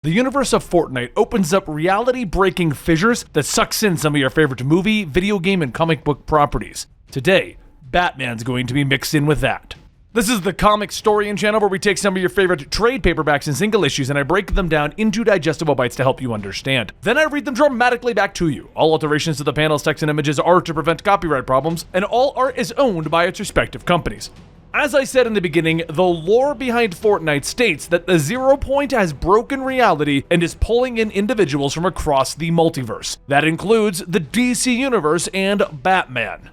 The universe of Fortnite opens up reality-breaking fissures that sucks in some of your favorite movie, video game, and comic book properties. Today, Batman's going to be mixed in with that. This is the Comicstorian channel where we take some of your favorite trade paperbacks and single issues and I break them down into digestible bites to help you understand. Then I read them dramatically back to you. All alterations to the panels, text, and images are to prevent copyright problems, and all art is owned by its respective companies. As I said in the beginning, the lore behind Fortnite states that the Zero Point has broken reality and is pulling in individuals from across the multiverse. That includes the DC Universe and Batman.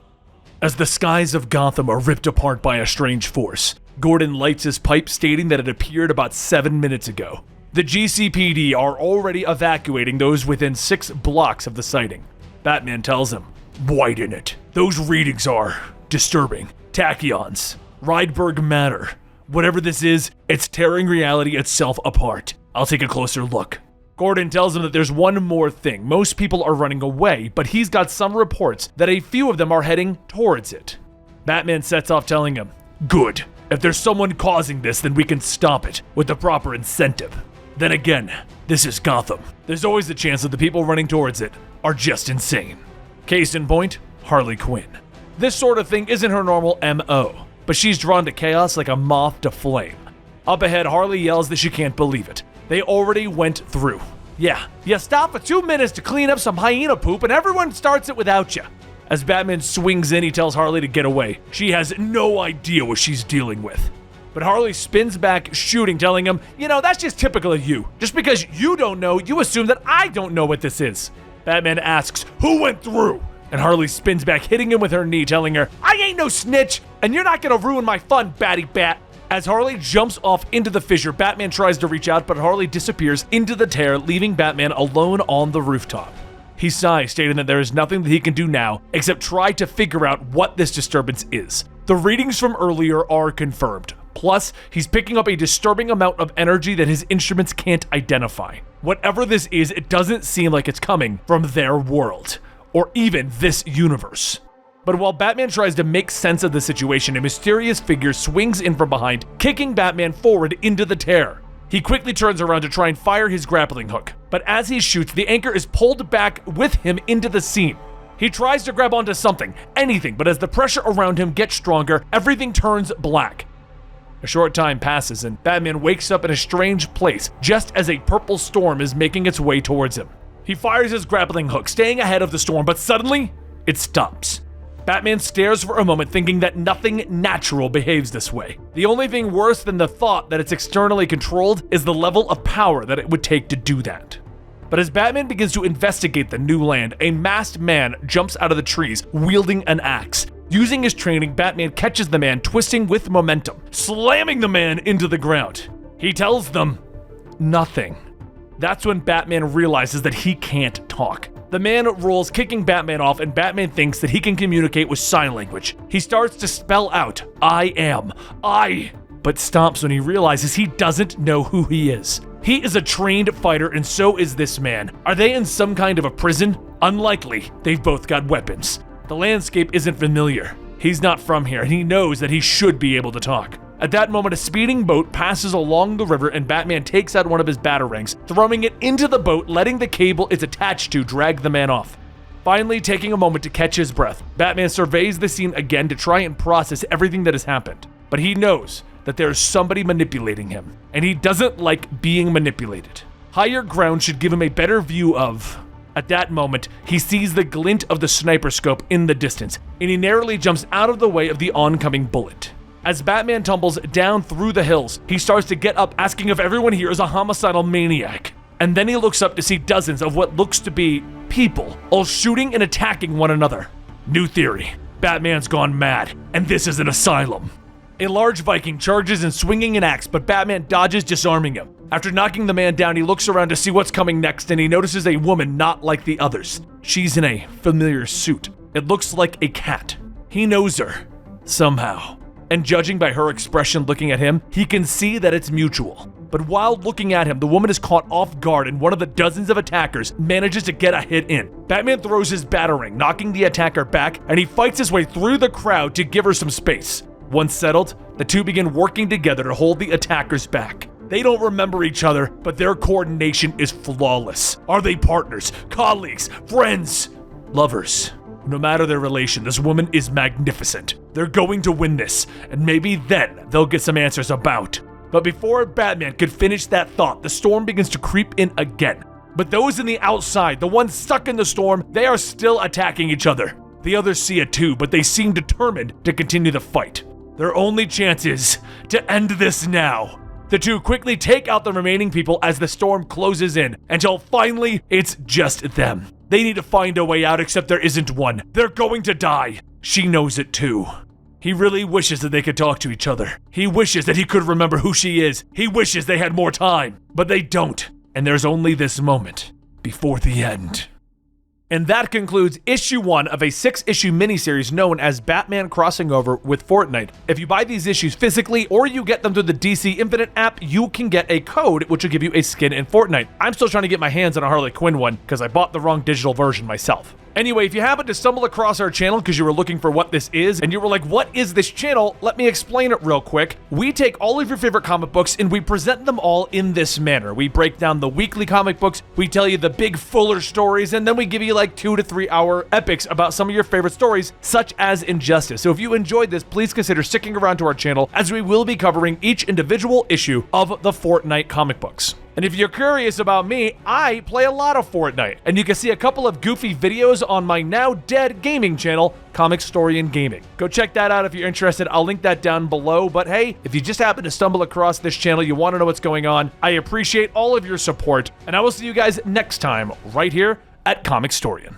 As the skies of Gotham are ripped apart by a strange force, Gordon lights his pipe stating that it appeared about 7 minutes ago. The GCPD are already evacuating those within 6 blocks of the sighting. Batman tells him, "Widen it. Those readings are disturbing. Tachyons. Rydberg matter. Whatever this is, it's tearing reality itself apart. I'll take a closer look." Gordon tells him that there's one more thing. Most people are running away, but he's got some reports that a few of them are heading towards it. Batman sets off telling him, "Good. If there's someone causing this, then we can stop it with the proper incentive. Then again, this is Gotham. There's always the chance that the people running towards it are just insane." Case in point, Harley Quinn. This sort of thing isn't her normal MO. But she's drawn to chaos like a moth to flame. Up ahead, Harley yells that she can't believe it. They already went through. Yeah, you stop for 2 minutes to clean up some hyena poop and everyone starts it without you. As Batman swings in, he tells Harley to get away. She has no idea what she's dealing with. But Harley spins back, shooting, telling him, that's just typical of you. Just because you don't know, you assume that I don't know what this is. Batman asks, "Who went through?" And Harley spins back, hitting him with her knee, telling her, "I ain't no snitch, and you're not gonna ruin my fun, Batty Bat." As Harley jumps off into the fissure, Batman tries to reach out, but Harley disappears into the tear, leaving Batman alone on the rooftop. He sighs, stating that there is nothing that he can do now, except try to figure out what this disturbance is. The readings from earlier are confirmed. Plus, he's picking up a disturbing amount of energy that his instruments can't identify. Whatever this is, it doesn't seem like it's coming from their world. Or even this universe. But while Batman tries to make sense of the situation, a mysterious figure swings in from behind, kicking Batman forward into the tear. He quickly turns around to try and fire his grappling hook, but as he shoots, the anchor is pulled back with him into the scene. He tries to grab onto something, anything, but as the pressure around him gets stronger, everything turns black. A short time passes and Batman wakes up in a strange place just as a purple storm is making its way towards him. He fires his grappling hook, staying ahead of the storm, but suddenly, it stops. Batman stares for a moment, thinking that nothing natural behaves this way. The only thing worse than the thought that it's externally controlled is the level of power that it would take to do that. But as Batman begins to investigate the new land, a masked man jumps out of the trees, wielding an axe. Using his training, Batman catches the man, twisting with momentum, slamming the man into the ground. He tells them, nothing. That's when Batman realizes that he can't talk. The man rolls, kicking Batman off, and Batman thinks that he can communicate with sign language. He starts to spell out, "I am, I," but stops when he realizes he doesn't know who he is. He is a trained fighter, and so is this man. Are they in some kind of a prison? Unlikely. They've both got weapons. The landscape isn't familiar. He's not from here, and he knows that he should be able to talk. At that moment, a speeding boat passes along the river and Batman takes out one of his batarangs, throwing it into the boat, letting the cable it's attached to drag the man off. Finally, taking a moment to catch his breath, Batman surveys the scene again to try and process everything that has happened. But he knows that there is somebody manipulating him, and he doesn't like being manipulated. Higher ground should give him a better view of... At that moment, he sees the glint of the sniper scope in the distance, and he narrowly jumps out of the way of the oncoming bullet. As Batman tumbles down through the hills, he starts to get up, asking if everyone here is a homicidal maniac. And then he looks up to see dozens of what looks to be people, all shooting and attacking one another. New theory. Batman's gone mad, and this is an asylum. A large Viking charges and swinging an axe, but Batman dodges, disarming him. After knocking the man down, he looks around to see what's coming next, and he notices a woman not like the others. She's in a familiar suit. It looks like a cat. He knows her. Somehow. And judging by her expression looking at him, he can see that it's mutual. But while looking at him, the woman is caught off guard and one of the dozens of attackers manages to get a hit in. Batman throws his batarang, knocking the attacker back, and he fights his way through the crowd to give her some space. Once settled, the two begin working together to hold the attackers back. They don't remember each other, but their coordination is flawless. Are they partners, colleagues, friends, lovers? No matter their relation, this woman is magnificent. They're going to win this, and maybe then they'll get some answers about. But before Batman could finish that thought, the storm begins to creep in again. But those in the outside, the ones stuck in the storm, they are still attacking each other. The others see it too, but they seem determined to continue the fight. Their only chance is to end this now. The two quickly take out the remaining people as the storm closes in, until finally it's just them. They need to find a way out, except there isn't one. They're going to die. She knows it too. He really wishes that they could talk to each other. He wishes that he could remember who she is. He wishes they had more time, but they don't. And there's only this moment before the end. And that concludes issue 1 of a 6-issue miniseries known as Batman Crossing Over with Fortnite. If you buy these issues physically or you get them through the DC Infinite app, you can get a code which will give you a skin in Fortnite. I'm still trying to get my hands on a Harley Quinn one because I bought the wrong digital version myself. Anyway, if you happen to stumble across our channel because you were looking for what this is, and you were like, what is this channel? Let me explain it real quick. We take all of your favorite comic books and we present them all in this manner. We break down the weekly comic books, we tell you the big fuller stories, and then we give you like 2 to 3 hour epics about some of your favorite stories, such as Injustice. So if you enjoyed this, please consider sticking around to our channel, as we will be covering each individual issue of the Fortnite comic books. And if you're curious about me, I play a lot of Fortnite, and you can see a couple of goofy videos on my now dead gaming channel, Comicstorian Gaming. Go check that out if you're interested. I'll link that down below. But hey, if you just happen to stumble across this channel, you want to know what's going on, I appreciate all of your support, and I will see you guys next time right here at Comicstorian.